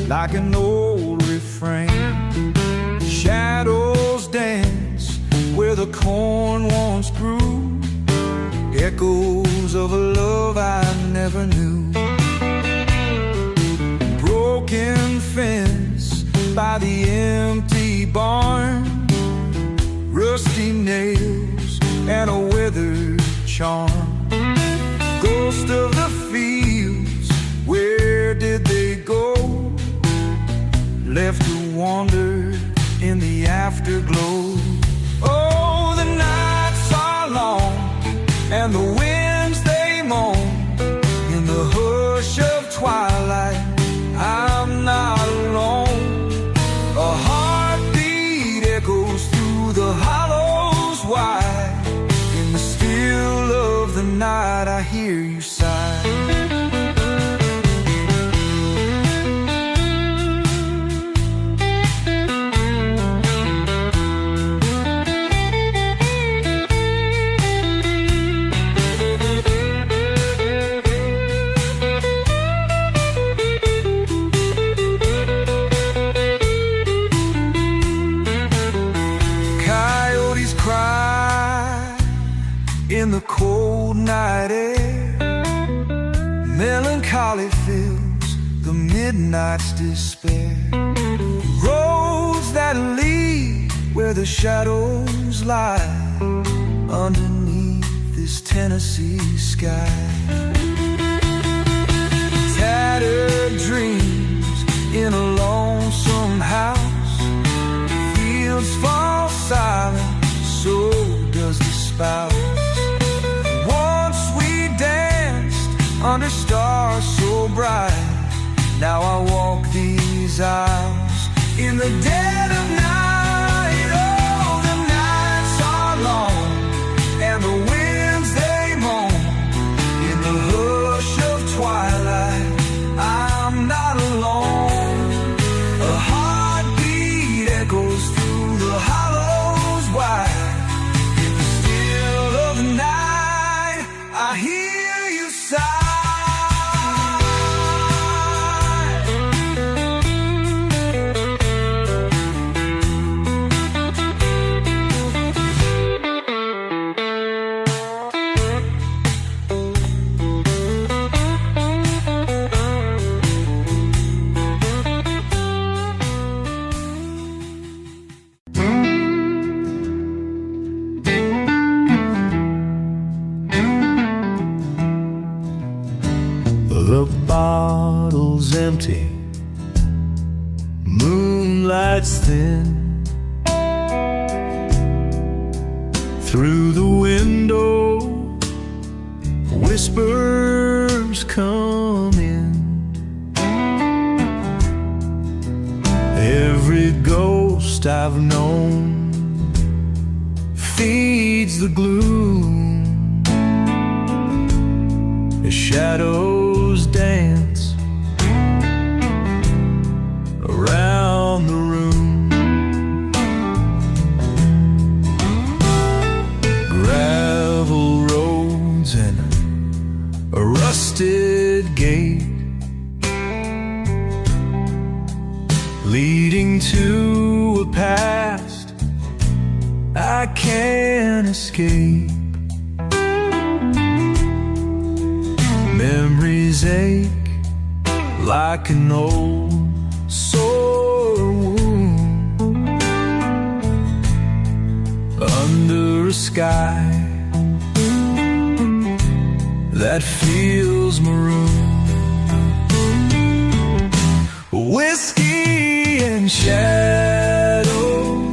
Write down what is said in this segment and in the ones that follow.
Like an old refrain, shadows dance where the corn once grew, echoes of a love I never knew. Broken fence by the empty barn, rusty nails and a weathered charm. Ghost of the fields, where did they go? Left to wander in the afterglow. Oh, the nights are long and the winds they moan. In the hush of twilight, I'm not alone. A heartbeat echoes through the hollows wide. In the still of the night, I hear you sigh. In the cold night air, melancholy fills the midnight's despair. Roads that lead where the shadows lie, underneath this Tennessee sky. Tattered dreams in a lonesome house, fields fall silent, so does the spouse. Under stars so bright, now I walk these aisles in the dead of night. Oh, the nights are long and the winds they moan. In the hush of twilight, I'm not alone. A heartbeat echoes through the hollows wide. In the still of the night, I hear you sigh. The bottle's empty, moonlight's thin. Through the window, whispers come in. Every ghost I've known feeds the gloom. As shadows dance around the room, gravel roads and a rusted gate leading to a past I can't escape. Memories ache like an old sore wound under a sky that feels maroon. Whiskey and shadows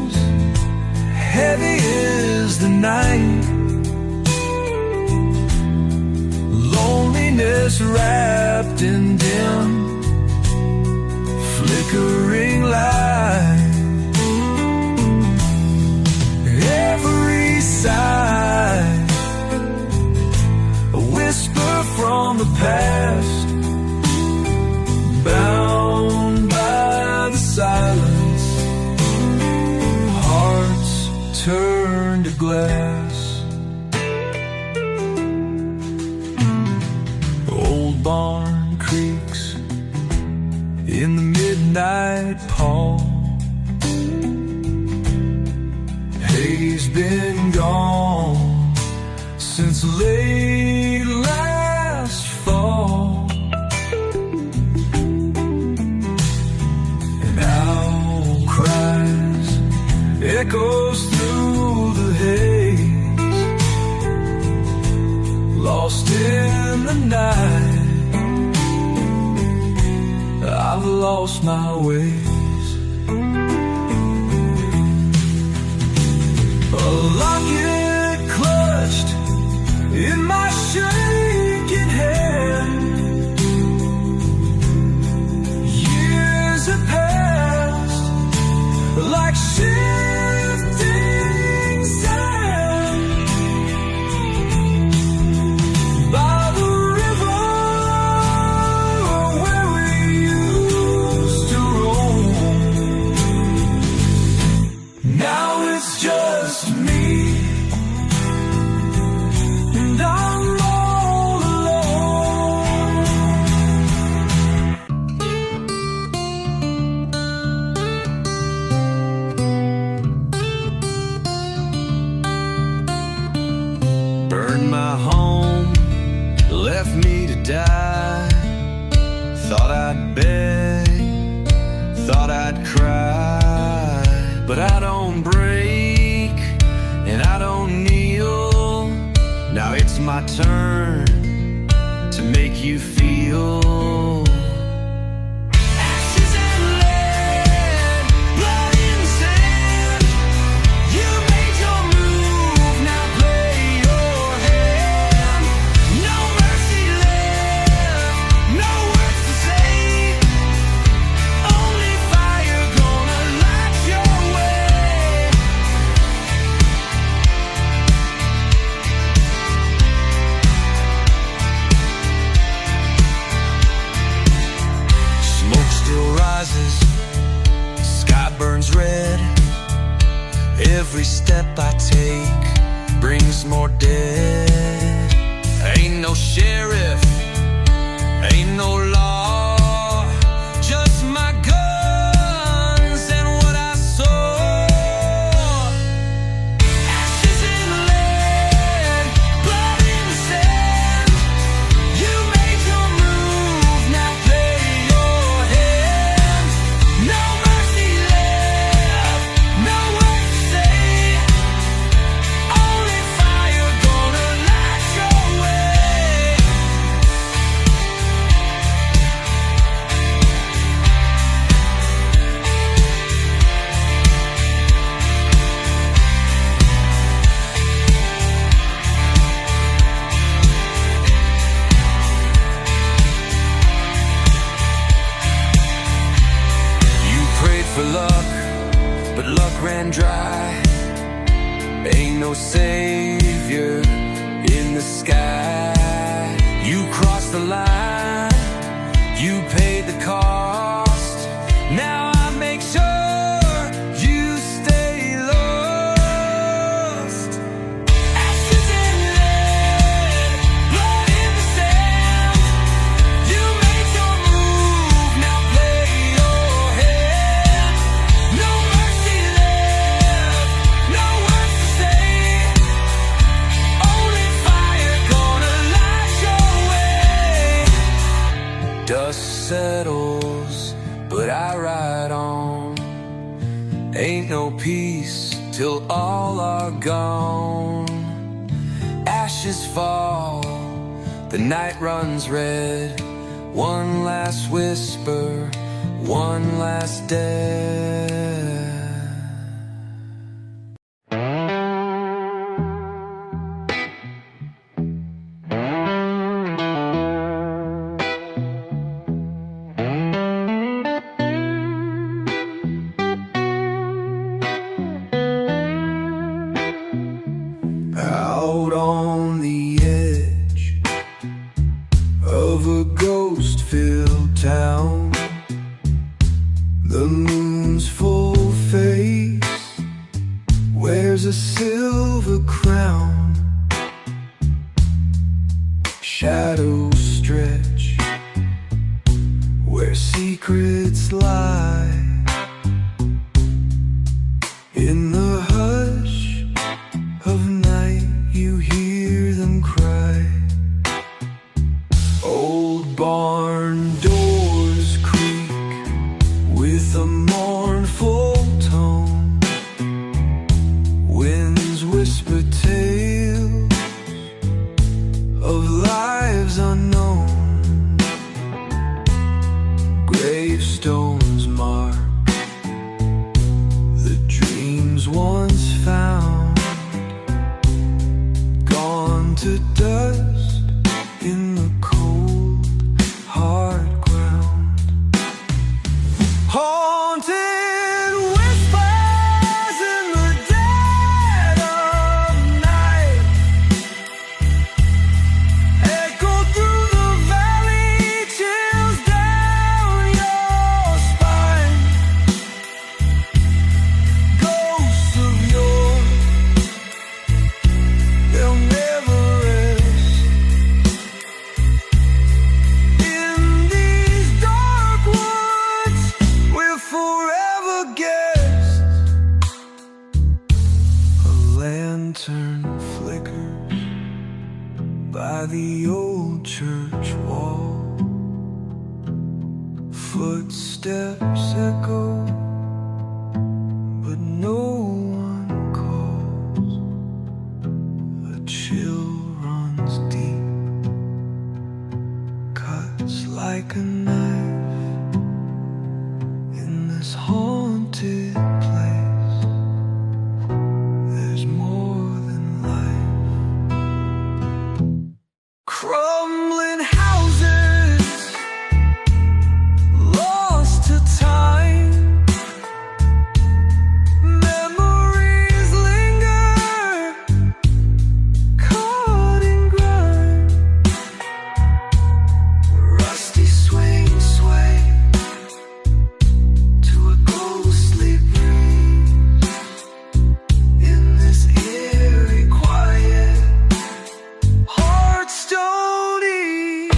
darkness wrapped in dim, flickering light. Every sigh, a whisper from the past, bound by the silence, hearts turn to glass. Old barn creaks in the midnight pall. Hay's been gone since late last fall. An owl cries, echoes through the haze, lost in the night. I've lost my ways. A locket clutched in my shaking hand. Years have passed like shifting sand. By the river where we used to roam, now it's just me, and I'm all alone. Burned my home, left me to die. Thought I'd beg, thought I'd cry, but I don't break and I don't kneel. Now it's my turn to make you feel. Ashes and lead, blood in the sand. You made your move, now play your hand. No mercy left, no words to say. Only fire gonna light your way. Smoke still rises, sky burns red. Every step I take brings more dead. Ain't no sheriff, ain't no law, just my guns and what I saw. Ashes and lead, blood in the sand. You made your move, now play your hand. No mercy left, no words to say. Only fire gonna light your way. You prayed for luck, but luck ran dry. Ain't no savior in the sky. You crossed the line, you paid the cost. Now I make sure you stay lost. Ashes and lead, blood in the sand. You made your move, now play your hand. No mercy left, no words to say. Only fire gonna light your way. Dust settles, but I ride on. Ain't no peace till all are gone. Ashes fall, the night runs red. One last whisper, one last death. There's a silver crown, shadows stretch where secrets lie. In the hush of night you hear them cry. Old barn doors creak with a mournful tone. Winds whisper tales of lives unknown. Gravestones mark the dreams once found, gone to dust in the cold, hard ground. Haunted whispers in the dead of night echo through the valley, chills down your spine. Ghosts of yore, they'll never rest. In these dark woods, we're forever guests. A lantern flickers by the old church wall. Footsteps echo, but no one calls. A chill runs deep, cuts like a knife in this haunted place. There's more than life. Crumbling houses, lost to time. Memories linger, caught in grime. Rusty swing sway to a ghostly breeze. In this eerie quiet, hearts don't ease.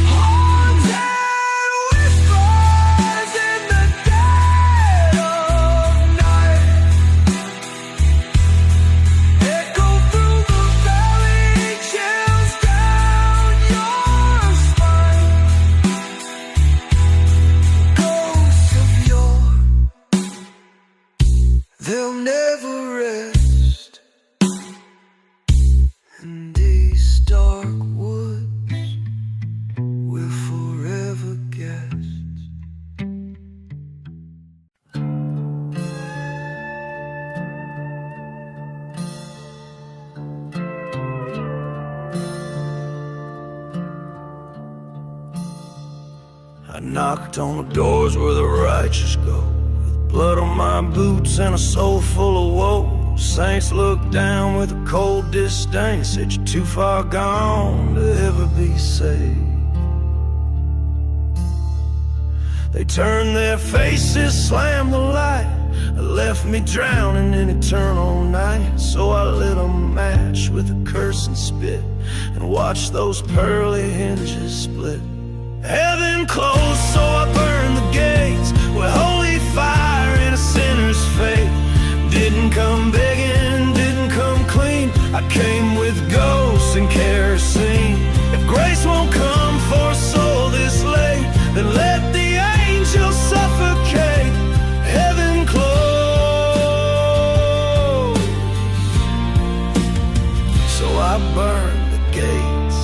Haunted whispers in the dead of night echo through the valley, chills down your spine. Ghosts of yore, they'll never rest. In these dark woods, we're forever guests. I knocked on the doors where the righteous go, with blood on my boots and a soul full of woe. Saints looked down with a cold disdain, said you're too far gone to ever be saved. They turned their faces, slammed the light, left me drowning in eternal night. So I lit a match with a curse and spit, and watched those pearly hinges split. Heaven closed, so I burned the gates with holy fire and a sinner's faith. Didn't come begging, didn't come clean, I came with ghosts and kerosene. If grace won't come for a soul this late, then let the angels suffocate. Heaven closed, so I burned the gates.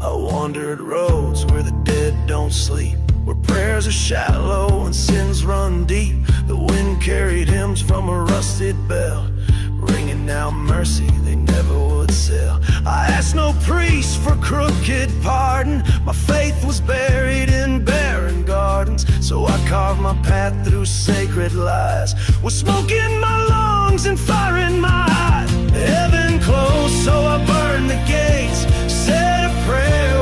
I wandered roads where the dead don't sleep, where prayers are shallow and sins run deep. The wind carried hymns from a rusted bell, ringing out mercy they never would sell. I asked no priest for crooked pardon, my faith was buried in barren gardens. So I carved my path through sacred lies, with smoke in my lungs and fire in my eyes. Heaven closed, so I burned the gates, said a prayer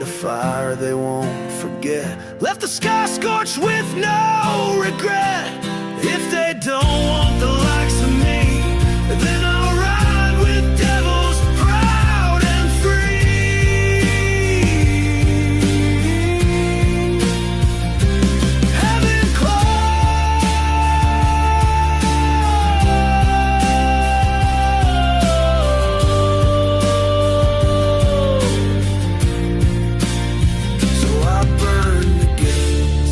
lit a fire they won't forget. Left the sky scorched with no regret. If they don't want the likes of me, then I'll ride with devils proud and free. Heaven closed, so I burned the gates.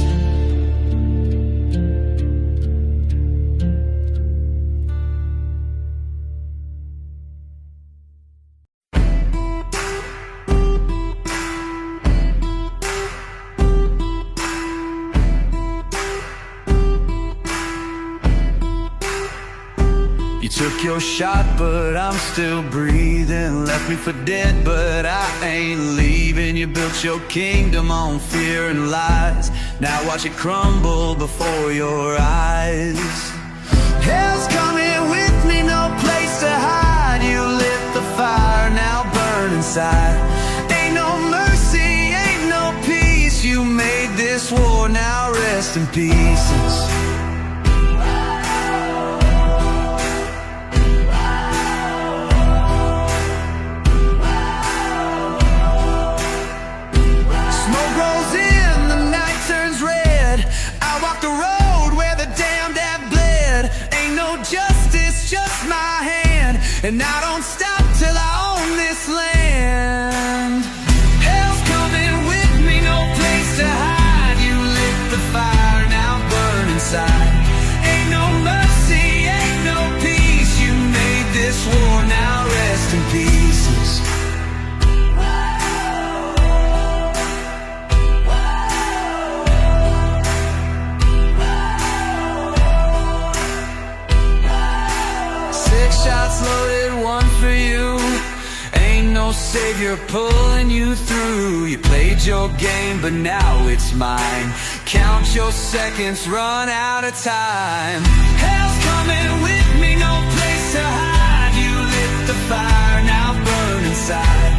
You took your shot, but I'm still breathing. Left me for dead, but I ain't leaving. You built your kingdom on fear and lies. Now watch it crumble before your eyes. Hell's coming with me, no place to hide. You lit the fire, now burn inside. Ain't no mercy, ain't no peace. You made this war, now rest in pieces. Smoke rolls in, the night turns red. I walk the road where the damned have bled. Ain't no justice, just my hand. And I don't stop till I own this land. Hell's coming with me, no place to hide. You lit the fire, now burn inside. Ain't no mercy, ain't no peace. You made this war, now rest in pieces. Six shots loaded, one for you. Ain't no savior pulling you through. You played your game, but now it's mine. Count your seconds, run out of time. Hell's coming with me, no place to hide. You lit the fire, now burn inside.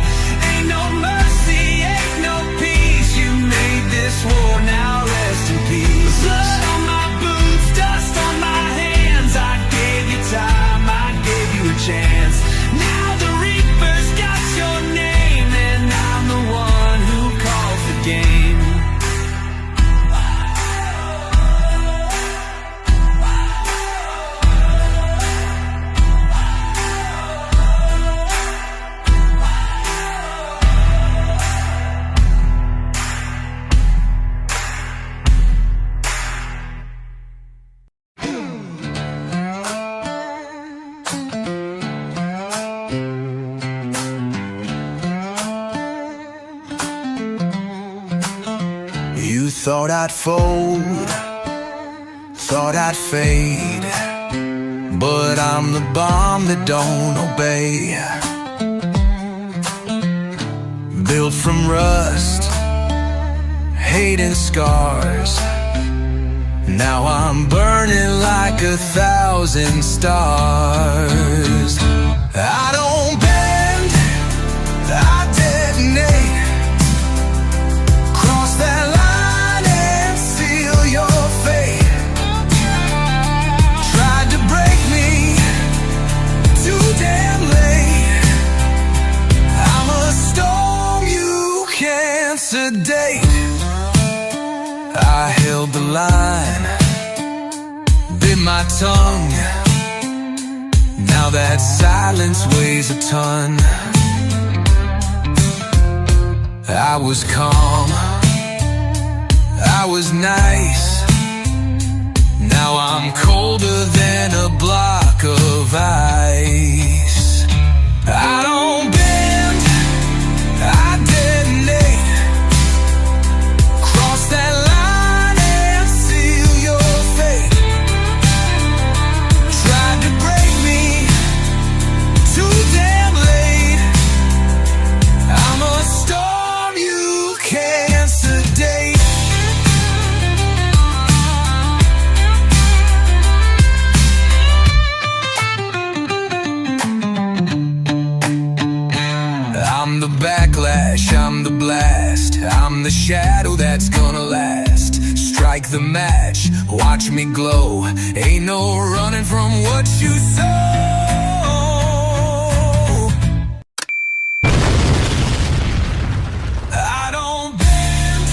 Ain't no mercy, ain't no peace. You made this war, now rest in peace. Blood on my boots, dust on my hands. I gave you time, I gave you a chance. Now the Reaper's got your name, and I'm the one who calls the game. You thought I'd fold, thought I'd fade, but I'm the bomb that don't obey. Built from rust, hate and scars. Now I'm burning like 1,000 stars. I don't bend, I detonate. Cross that line and seal your fate. Tried to break me, too damn late. I'm a storm you can't sedate. I held the line, bit my tongue. Now that silence weighs a ton. I was calm, I was nice. Now I'm colder than a block of ice. I don't bend, I detonate. Cross that line and seal your fate. Tried to break me, too damn late. I'm a storm you can't sedate. battle that's gonna last. Strike the match, watch me glow. Ain't no running from what you sow. I don't bend,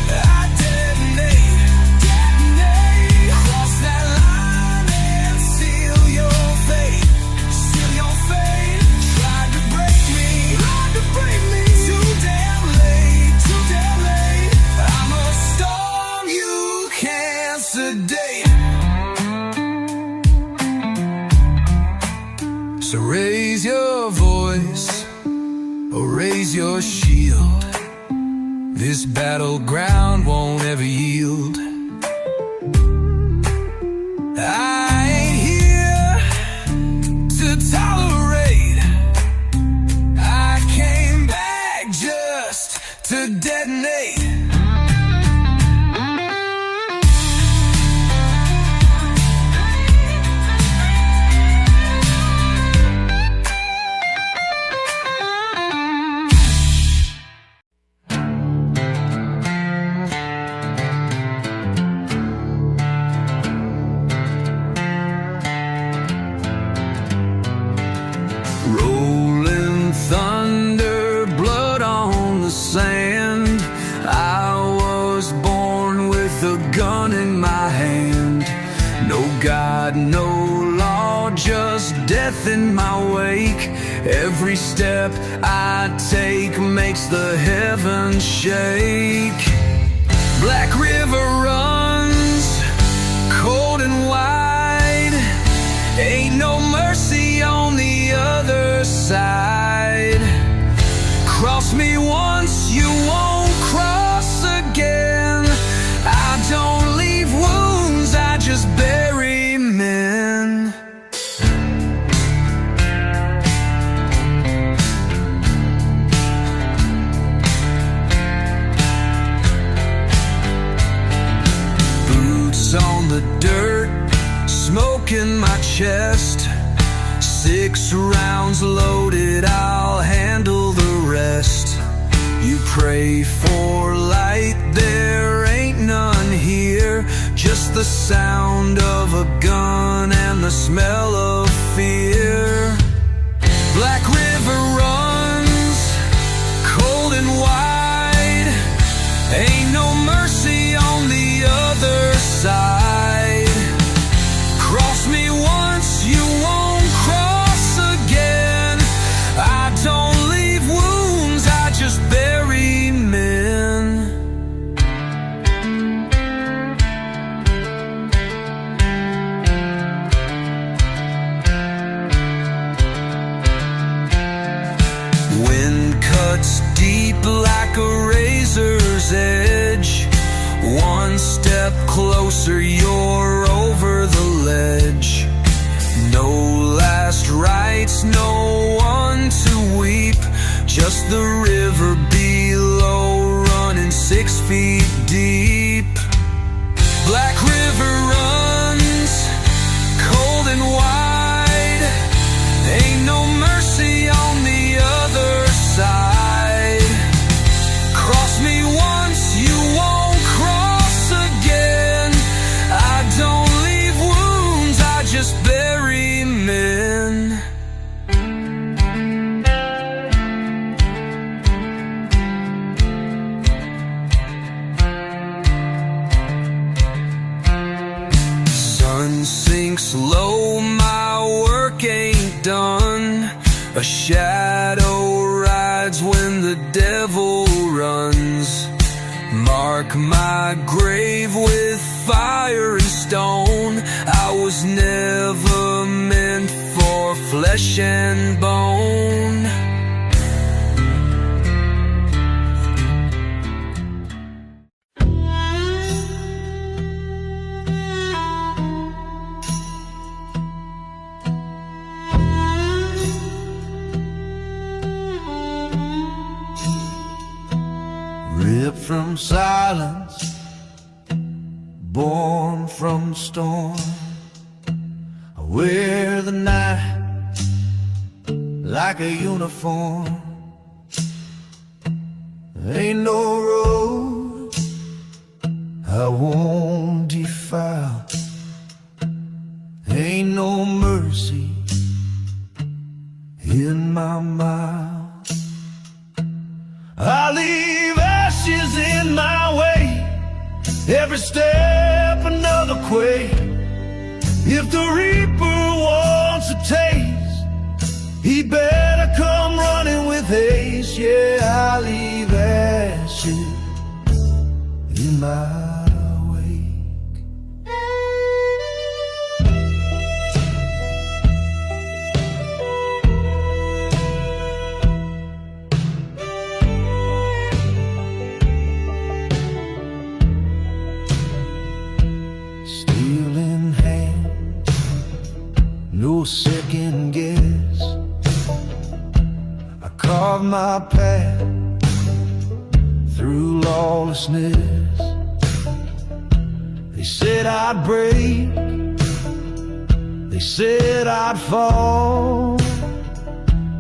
I detonate, detonate. Cross that line and seal your fate, seal your fate. Tried to break me, too damn late, too damn late. I'm a storm you can't sedate. So raise your voice, or raise your shield. This battleground won't ever yield. I ain't here to tolerate. I came back just to detonate. Rolling thunder, blood on the sand. I was born with a gun in my hand. No God, no law, just death in my wake. Every step I take makes the heavens shake. Black River runs cold and wide. Ain't no mercy on the other side. Cross me once, you won't cross again. I don't leave wounds, I just bury men. Boots on the dirt, smoke in my chest. 6 rounds loaded, I'll handle the rest. You pray for light, there ain't none here. Just the sound of a gun and the smell of fear. Black River runs cold and wide. Ain't no mercy on the other side. Cross me once, you won't cross again. I don't leave wounds, I just bury men. Wind cuts deep like a razor's edge. One step closer, you're over the ledge. No last rites, no one to weep. Just the river below, running 6 feet deep. Black River runs cold and wide. Ain't no mercy on the other side. Cross me once, you won't cross again. I don't leave wounds, I just bury men. Sun sinks low, my work ain't done. A shadow rides when the devil runs. Mark my grave with fire and stone. I was never meant for flesh and bone. Ripped from silence, born from the storm. I wear the night like a uniform. Ain't no road I won't defile. Ain't no mercy in my mouth. I leave ashes in my way, every step another quake. If the reaper wants a taste, he better come running with haste. Yeah, I leave ashes in my wake. Steel in hand, no second guess. I carve my path through lawlessness. They said I'd break, they said I'd fall.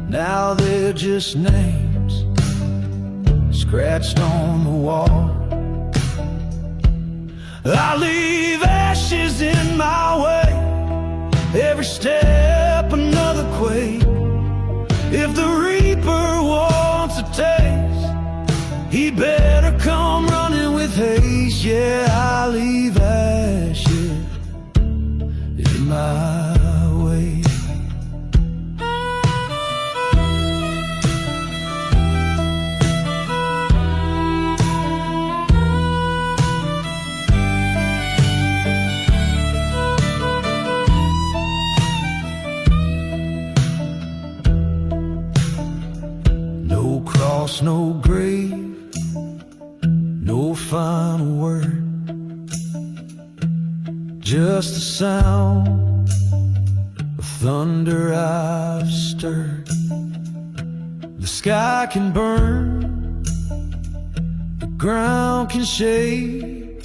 Now they're just names scratched on the wall. I leave ashes in my way, every step another quake. If the reaper wants a taste, he better come running with haste. Yeah, I leave ashes in my way. No cross, no grave, no final word, just the sound of thunder I've stirred. The sky can burn, the ground can shake,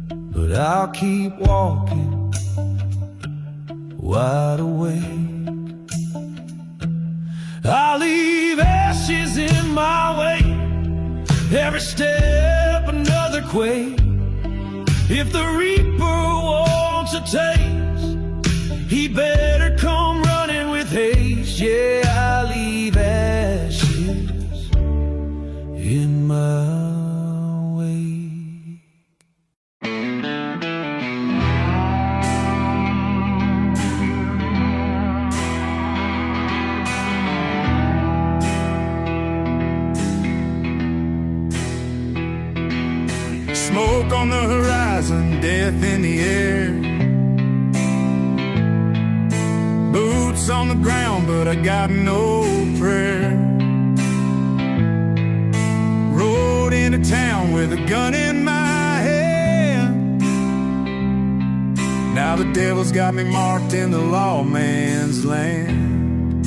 but I'll keep walking, wide awake. I leave ashes in my way, every step another quake. If the reaper wants a taste, he better come running with haste. Yeah, I leave ashes in my way. Smoke on the horizon, death in the air. Boots on the ground, but I got no prayer. Rode into town with a gun in my hand. Now the devil's got me marked in the lawman's land.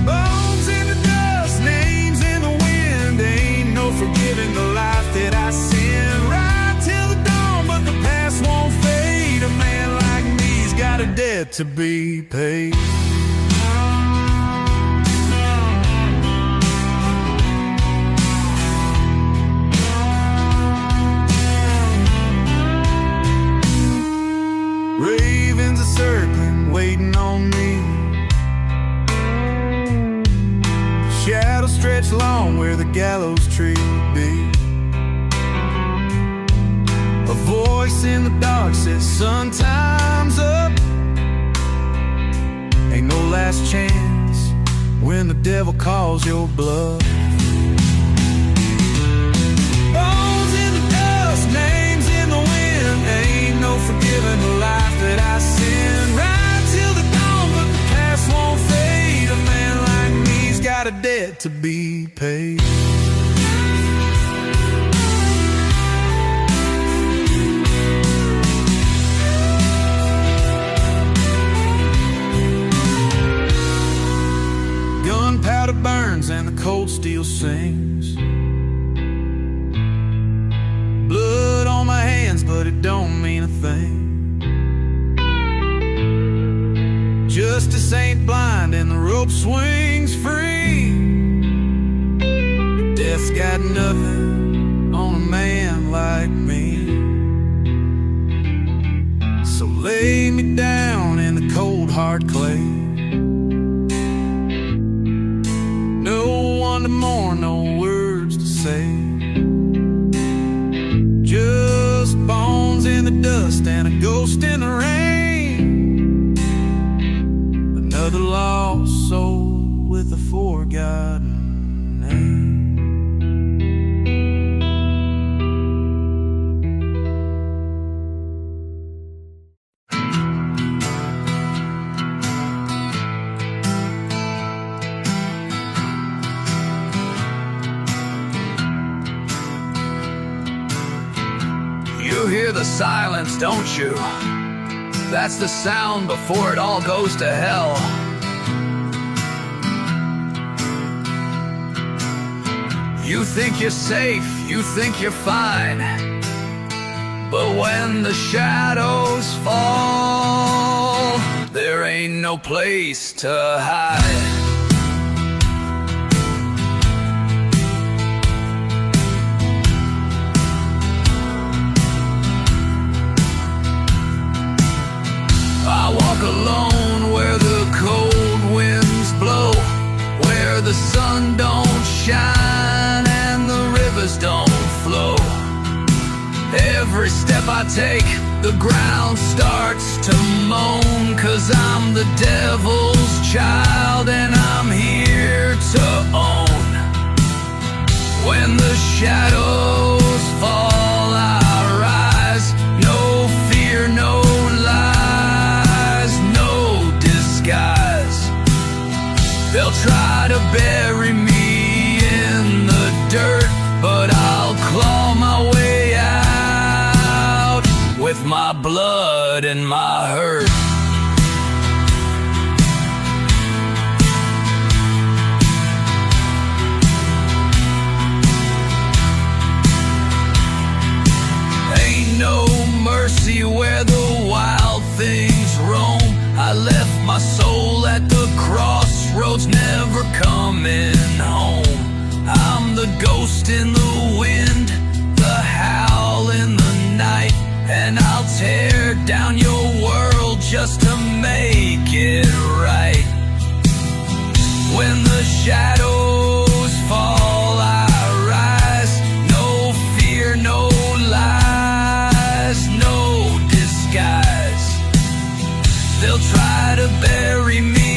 Bones in the dust, names in the wind. Ain't no forgiving the life that I sin. Right till the dawn, but the past won't fade. A man like me's got a debt to be paid. Ravens are circling, waiting on me. Shadows stretch long where the gallows tree would be. A voice in the dark says, son, time's up. Ain't no last chance when the devil calls your bluff. Bones in the dust, names in the wind. Ain't no forgiving the life that I sin. Right till the dawn, but the past won't fade. A man like me's got a debt to be paid. Gunpowder burns and the cold steel sings. Blood on my hands, but it don't mean a thing. Justice ain't blind and the rope swings free. Death's got nothing on a man like me. So lay me down in the cold hard clay. No one to mourn, no words to say. Just bones in the dust and a ghost in the rain. Another lost soul with a forgotten name. You hear the silence, don't you? That's the sound before it all goes to hell. You think you're safe, you think you're fine, but when the shadows fall, there ain't no place to hide. I walk alone where the cold winds blow, where the sun don't shine and the rivers don't flow. Every step I take, the ground starts to moan, 'cause I'm the devil's child and I'm here to own. When the shadows fall, I rise. No fear, no lies, no disguise. They'll try to bury me in the dirt, but I'll claw my way out with my blood and my hurt. Ain't no mercy where the wild things roam. I left my soul at the crossroads, never coming home. I'm the ghost in the wind, the howl in the night, and I'll tear down your world just to make it right. When the shadows fall, I rise. No fear, no lies, no disguise. They'll try to bury me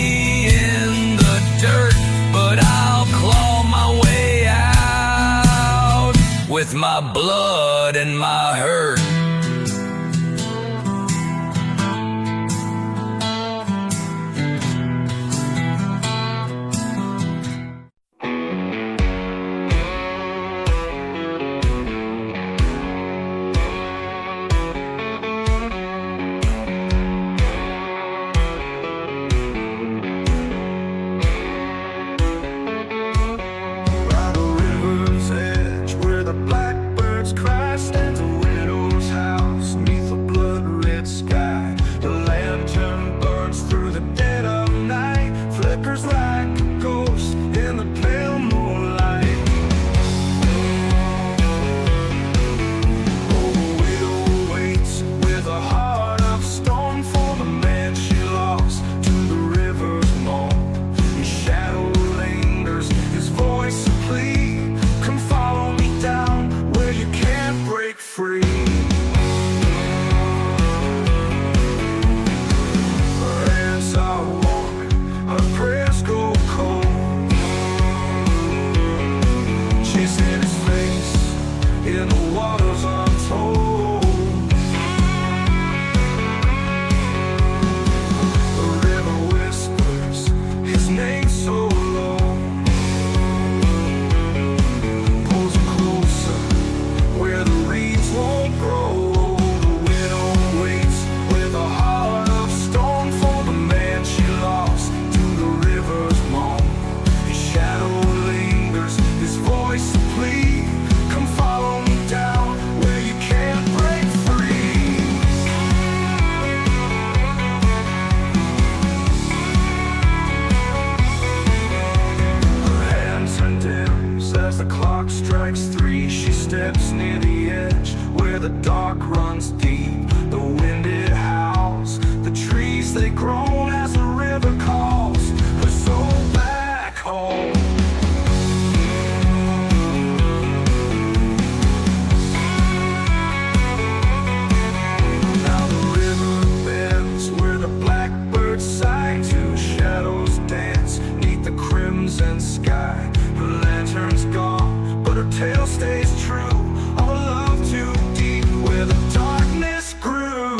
in the dirt, but I'll claw my way out with my blood and my hurt. By the river's edge, where the blackbirds cry, stands a widow's house 'neath a blood-red sky. The lantern burns through the dead of night, flickers like a ghost in the pale moonlight. Oh, the widow waits with a heart of stone for the man she lost to the river's moan. His shadow lingers, his voice a plea. Come follow me down steps near the edge where the dark runs deep. The wind it howls, the trees they groan as the river calls her soul back home. Now the river bends where the blackbirds sigh, two shadows dance neath the crimson sky. The lantern's gone, but her tale stays true of a love too deep where the darkness grew.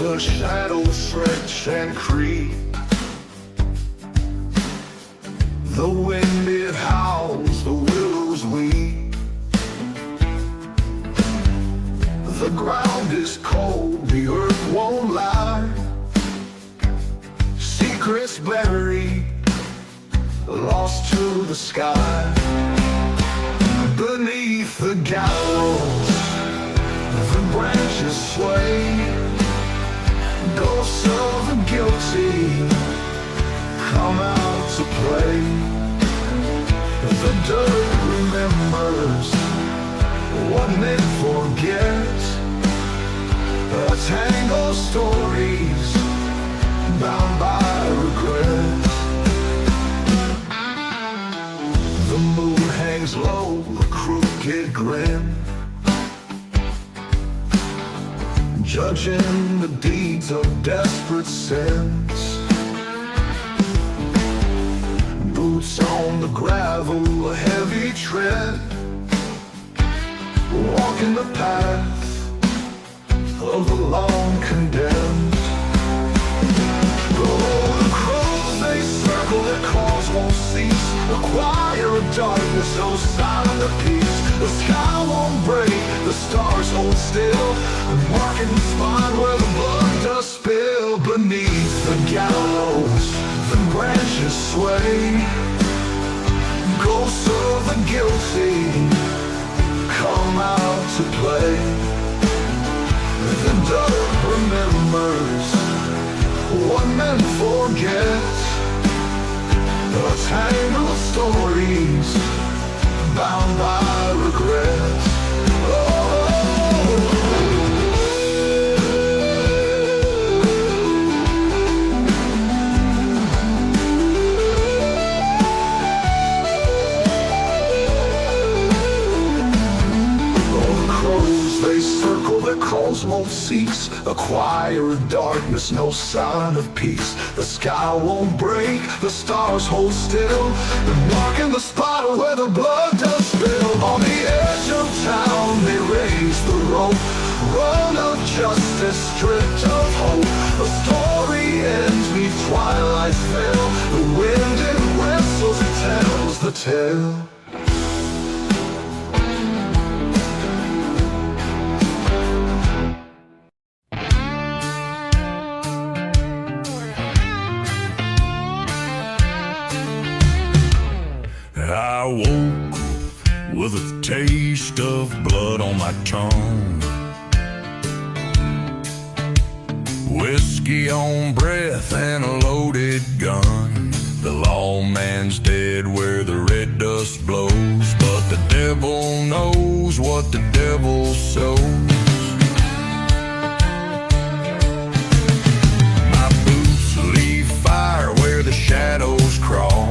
The shadows stretch and creep, the wind it howls, the willows weep. The ground is cold, the earth won't lie. Secrets buried, lost to the sky. Beneath the gallows, the branches sway. Ghosts of the guilty come out to play. The dirt remembers what men forget. A tangle of stories bound by regret. The moon hangs low, a crooked grin, judging the deeds of desperate sins. Boots on the gravel, a heavy tread, walking the path of the long condemned. Oh, the crows, they circle, their calls won't cease. The choir of darkness, no sign of peace. The sky won't break, the stars hold still, marking the spot where the blood does spill. Beneath the gallows, the branches sway. Ghosts of the guilty come out to play. The dirt remembers what men forget. A tangle of stories bound by regret. They circle, their calls won't cease. A choir of darkness, no sign of peace. The sky won't break, the stars hold still, they're marking the spot where the blood does spill. On the edge of town they raise the rope, run of justice stripped of hope. The story ends neath twilight's veil. The wind it whistles, it tells the tale. I woke with a taste of blood on my tongue, whiskey on breath and a loaded gun. The lawman's dead where the red dust blows, but the devil knows what the devil sows. My boots leave fire where the shadows crawl.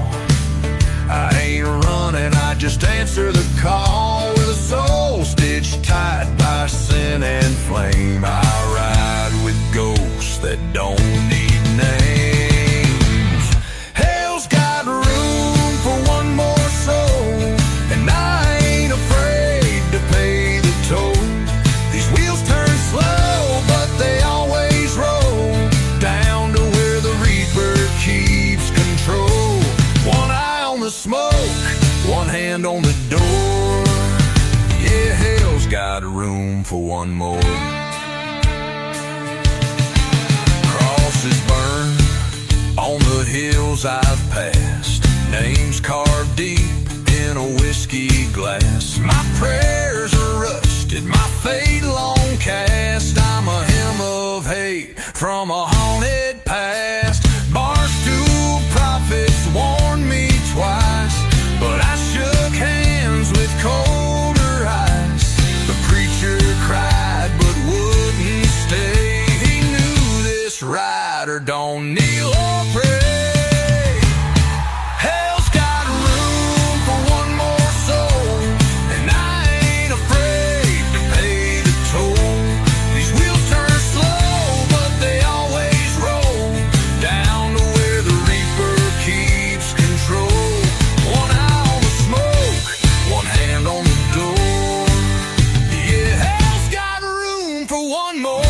I ain't running, I just answer the call. With a soul stitched tight by sin and flame, I ride with ghosts that don't need names. Hell's got room for one more soul, and I ain't afraid to pay the toll. These wheels turn slow, but they always roll down to where the reaper keeps control. One eye on the smoke, one hand on the door. Yeah, hell's got room for one more. Crosses burn on the hills I've passed, names carved deep in a whiskey glass. My prayers are rusted, my fate long cast. I'm a hymn of hate from a haunted past. Barstool prophets warned me twice, but I shook hands with colder ice. The preacher cried but wouldn't stay. He knew this rider don't kneel or pray. Hell's got room for one more soul, and I ain't afraid to pay the toll. These wheels turn slow, but they always roll down to where the reaper keeps control. One eye on the smoke, one hand on the door. Yeah, hell's got room for one more.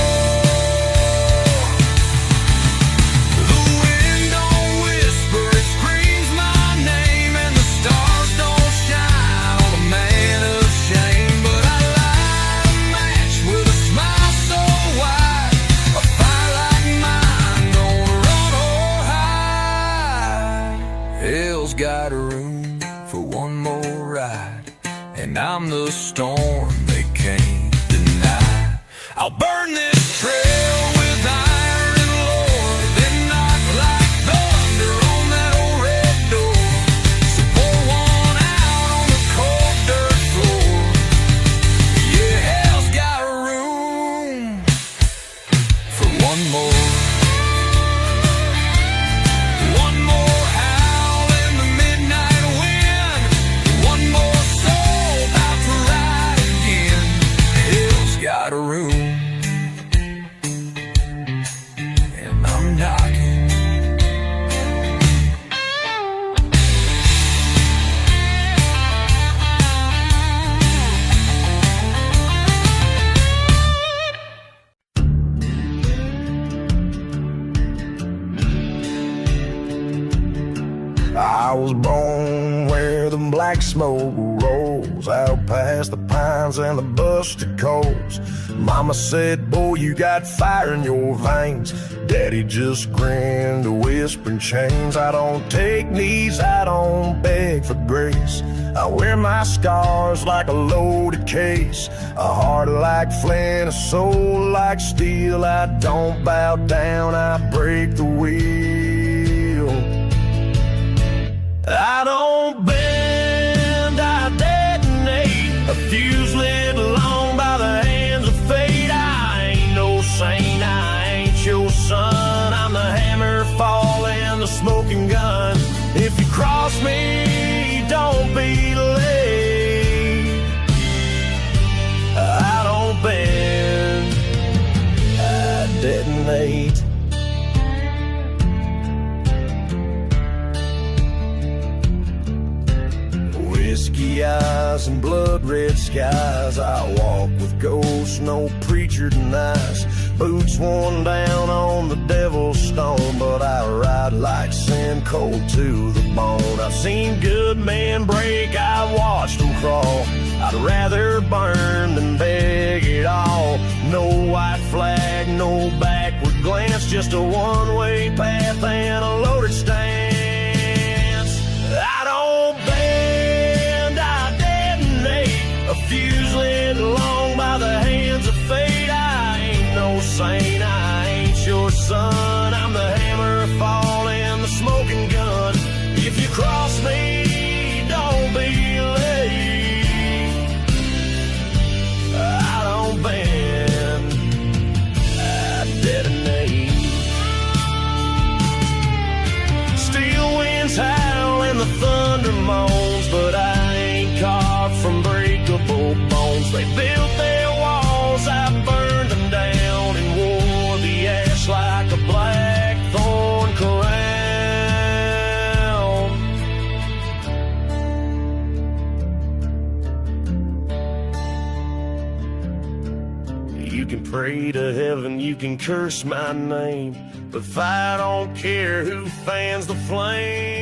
The wind don't whisper, it screams my name, and the stars don't shine on a man of shame. But I light a match with a smile so wide, a fire like mine don't run or hide. Hell's got room for one more ride, and I'm the storm they can't deny. I'll burn this trail with iron and lore, then knock like thunder on that old red door. So pour one out on the cold dirt floor. Yeah, hell's got room for one more. One more howl in the midnight wind, one more soul about to ride again. Hell's got room, and I'm knocking. I was born where the black smoke rolls out past the pines and the busted coals. Mama said, boy, you got fire in your veins. Daddy just grinned, whispering chains. I don't take knees, I don't beg for grace. I wear my scars like a loaded case, a heart like flint, a soul like steel. I don't bow down, I break the wheel. I don't bend, I detonate. A fuse lit long by the hands of fate. I ain't no saint, I ain't your son. I'm the hammer falling, the smoking gun. If you cross me, don't be late. I don't bend, I detonate. Whiskey eyes and blood red skies. I walk with ghosts, no preacher denies. Boots worn down on the devil's stone, but I ride like sin, cold to the bone. I've seen good men break, I've watched them crawl. I'd rather burn than beg it all. No white flag, no backward glance, just a one-way path and a loaded stance. I don't bend, I detonate. A fuse lit long by the hands of fate. I ain't no saint, I ain't your son. I'm the hammer falling, the smoking gun. They built their walls, I burned them down and wore the ash like a blackthorn crown. You can pray to heaven, you can curse my name, but if I don't care who fans the flame,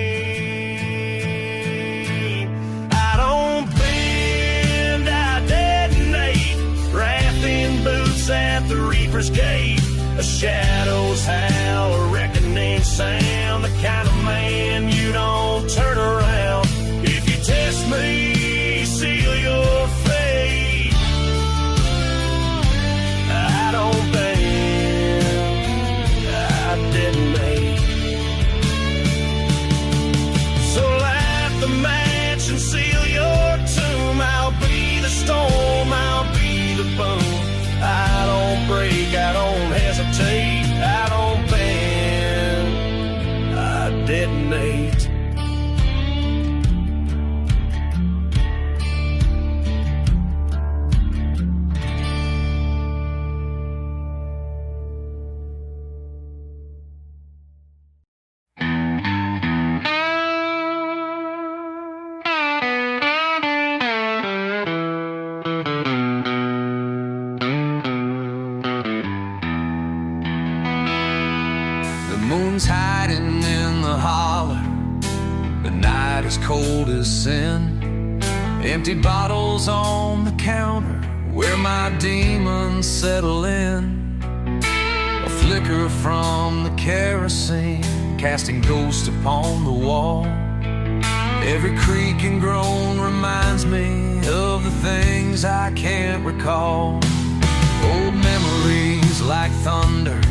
I don't bend, I detonate. Wrath in boots at the reaper's gate. A shadow's howl, a reckoning sound. The kind of man you don't turn around. If you test me, seal your fate. I don't bend, I detonate. So light the match and seal your tomb. I'll be the storm, I'll be the boom. I don't break, I don't hesitate. I don't bend, I detonate. Moon's hiding in the holler. The night is cold as sin. Empty bottles on the counter where my demons settle in. A flicker from the kerosene casting ghosts upon the wall. Every creak and groan reminds me of the things I can't recall. Old memories like thunder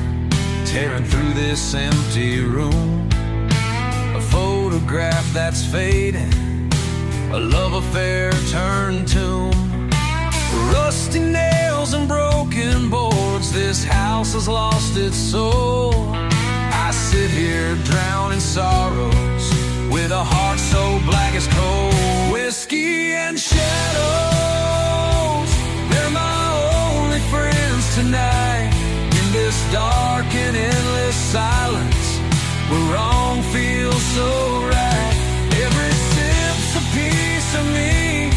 tearing through this empty room. A photograph that's fading, a love affair turned tomb. Rusty nails and broken boards, this house has lost its soul. I sit here drowned in sorrows with a heart so black as coal. Whiskey and shadows, they're my only friends tonight. In this dark and endless silence, where wrong feels so right. Every sip's a piece of me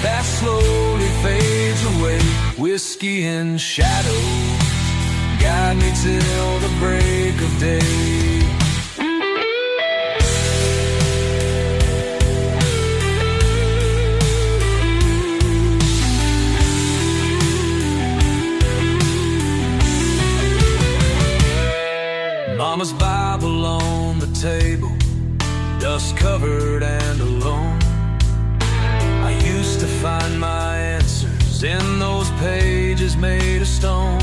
that slowly fades away. Whiskey and shadows guide me till the break of day. Mama's Bible on the table, dust covered and alone. I used to find my answers in those pages made of stone.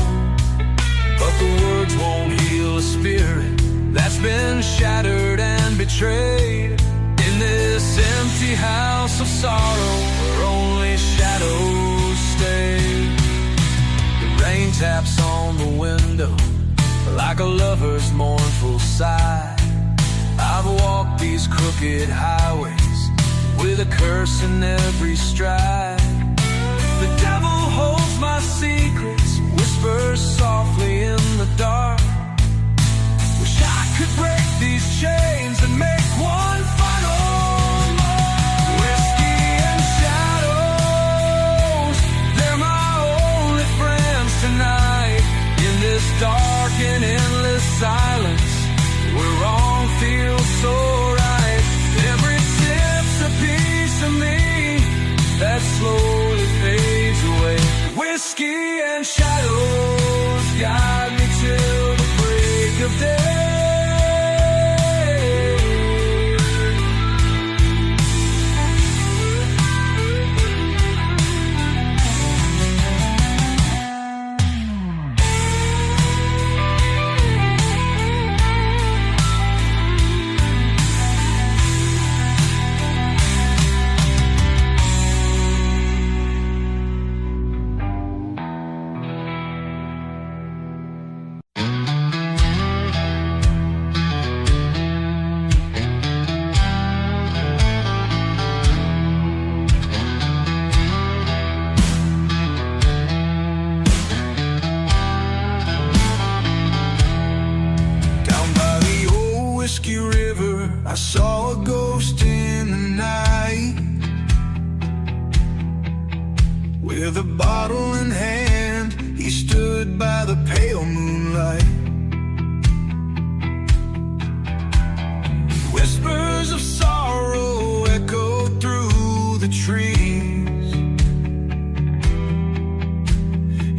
But the words won't heal a spirit that's been shattered and betrayed. In this empty house of sorrow, where only shadows stay. The rain taps on the window like a lover's mournful sigh. I've walked these crooked highways with a curse in every stride. The devil holds my secrets, whispers softly in the dark. Wish I could break these chains and make one final mark. Whiskey and shadows, they're my only friends tonight. In this dark and endless silence, where wrong feels so right. Every sip's a piece of me that slowly fades away. Whiskey and shadows guide me till the break of day. With a bottle in hand, he stood by the pale moonlight. Whispers of sorrow echoed through the trees.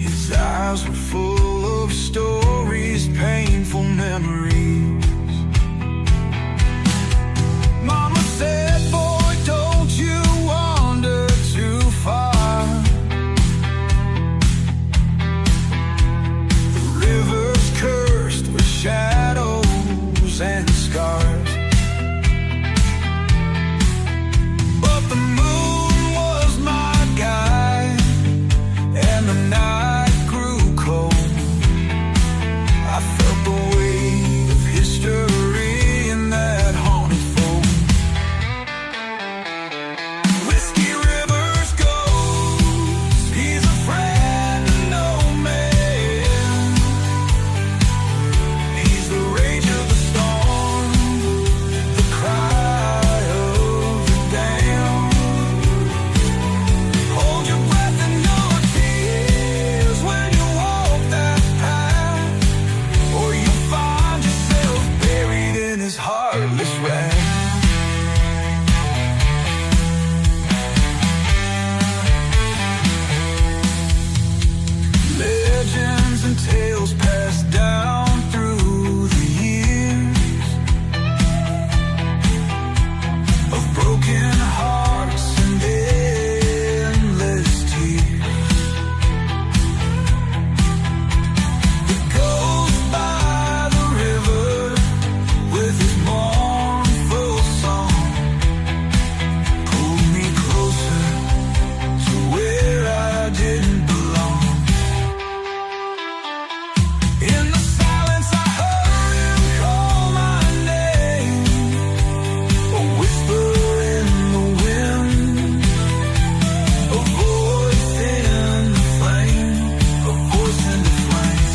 His eyes were full of stories, painful memories. Mama said, boy, don't you wander too far. The river's cursed with shadows and scars. But the moon was my guide, and the night grew cold. I felt the weight of history in that haunted fold. Whiskey River's ghost, he's a friend to no man. He's the rage of the storm, the cry of the damned. Hold your breath and your tears when you walk that path, or you'll find yourself buried in his heartless wrath. Legends and tales passed down through the years of broken hearts and endless tears. It goes by the river with his mournful song, pulled me closer to where I didn't belong. In the silence I heard him call my name, a whisper in the wind, a voice in the flame, a voice in the flame.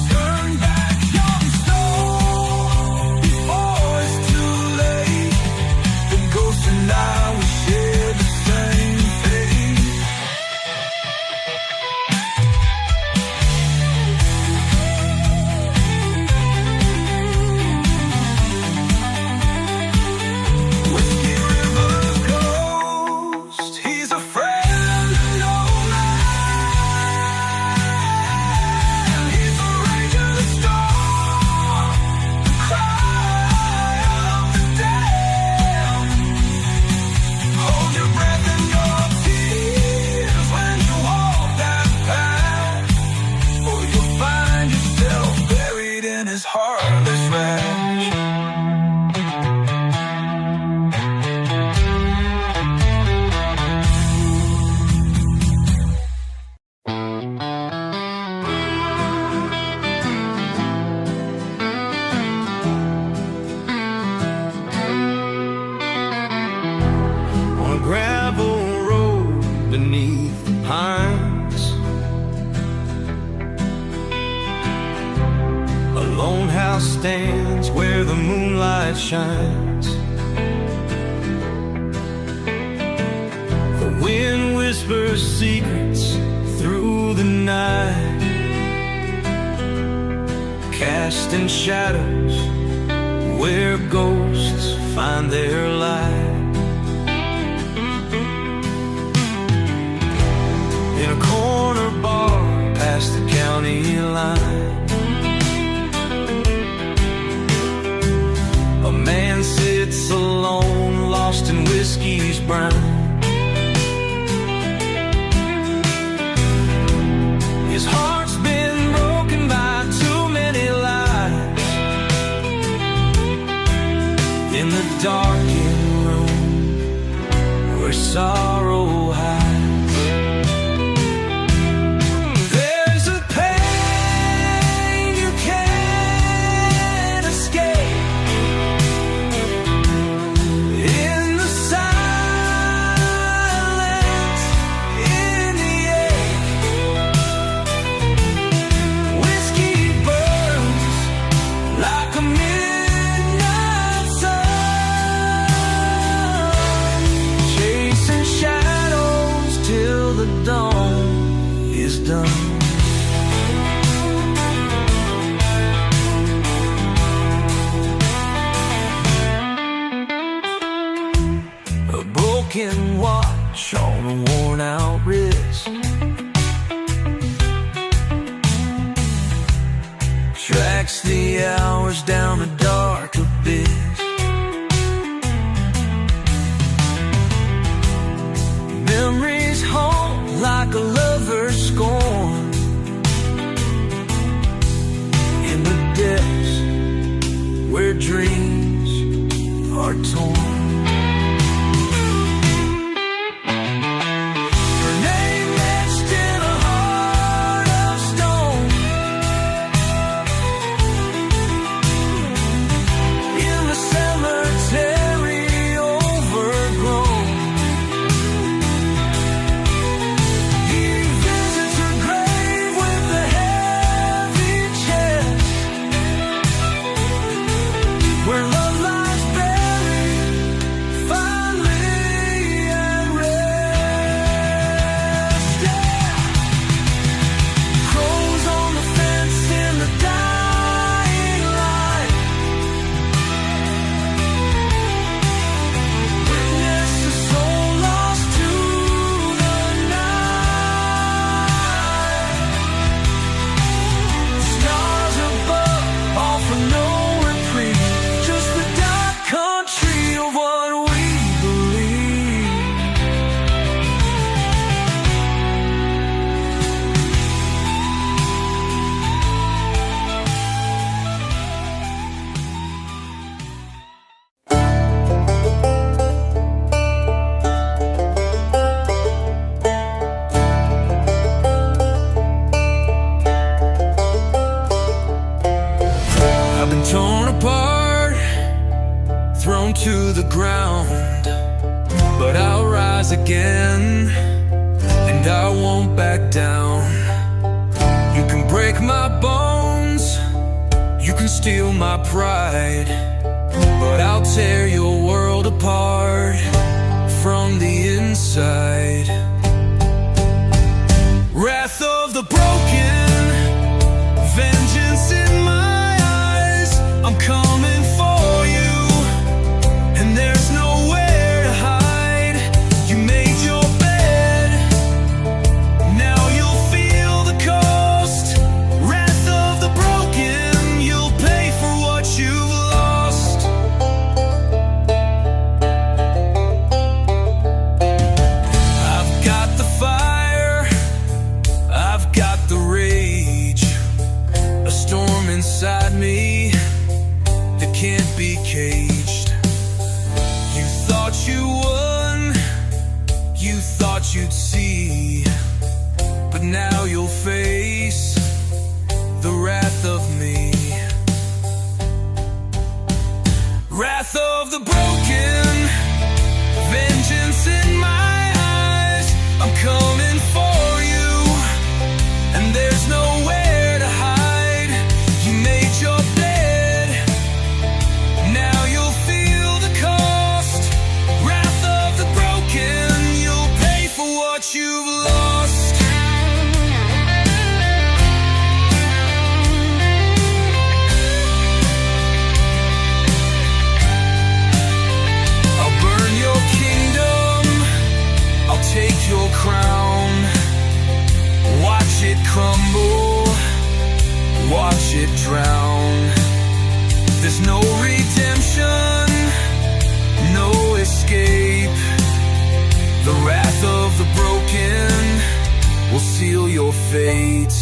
Turn back, young soul, before it's too late. The ghost and I, we share the same fate. Whiskey River's ghost, he's a friend to no man. He's the rage of the storm, the cry of the damned. Hold your breath and your tears when you walk that path, or you'll find yourself buried in his heartless wrath. On a gravel road beneath the pines, a lone house stands where the moonlight shines. The wind whispers secrets through the night, casting shadows where ghosts find their light. In a corner bar past the county line, a man sits alone, lost in whiskey's brine. His heart's been broken by too many lies. In the darkened room where sorrow hides, there's a pain you can't escape. In the silence, in the ache, whiskey burns like a midnight sun. broken watch on a worn out wrist. Tracks the hours down a dark abyss. Memories haunt like a lover's scorn in the depths where dreams are torn. Her name etched in a heart of stone, in the cemetery overgrown. He visits her grave with a heavy chest, where love lies buried, finally at rest. Crows on the fence in the dying light, witness a soul lost to the night. Stars above offer no reprieve, just the dark country of what we believe. I've been torn apart, thrown to the ground, but I'll rise again, and I won't back down. You can break my bones, you can steal my pride, but I'll tear your world apart from the inside. Wrath of the broken, vengeance in my eyes. I'm coming for you, and there's nowhere to hide. You made your bed, now you'll feel the cost. Wrath of the broken, you'll pay for what you've lost. I've got the fire, I've got the rage, a storm inside me that can't be caged. You thought you won, you thought you'd see, but now you'll face the wrath of me. Wrath of the broken, vengeance in my eyes. I'm coming for you, and there's nowhere to hide. You made your bed, now you'll feel the cost. Wrath of the broken, you'll pay for what you've lost. I'll burn your kingdom, I'll take your crown. Watch it crumble, watch it drown. There's no redemption, no escape. The wrath of the broken will seal your fate.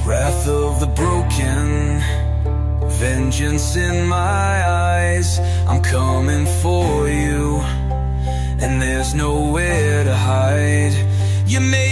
Wrath of the broken, vengeance in my eyes. I'm coming for you, and there's nowhere to hide. You made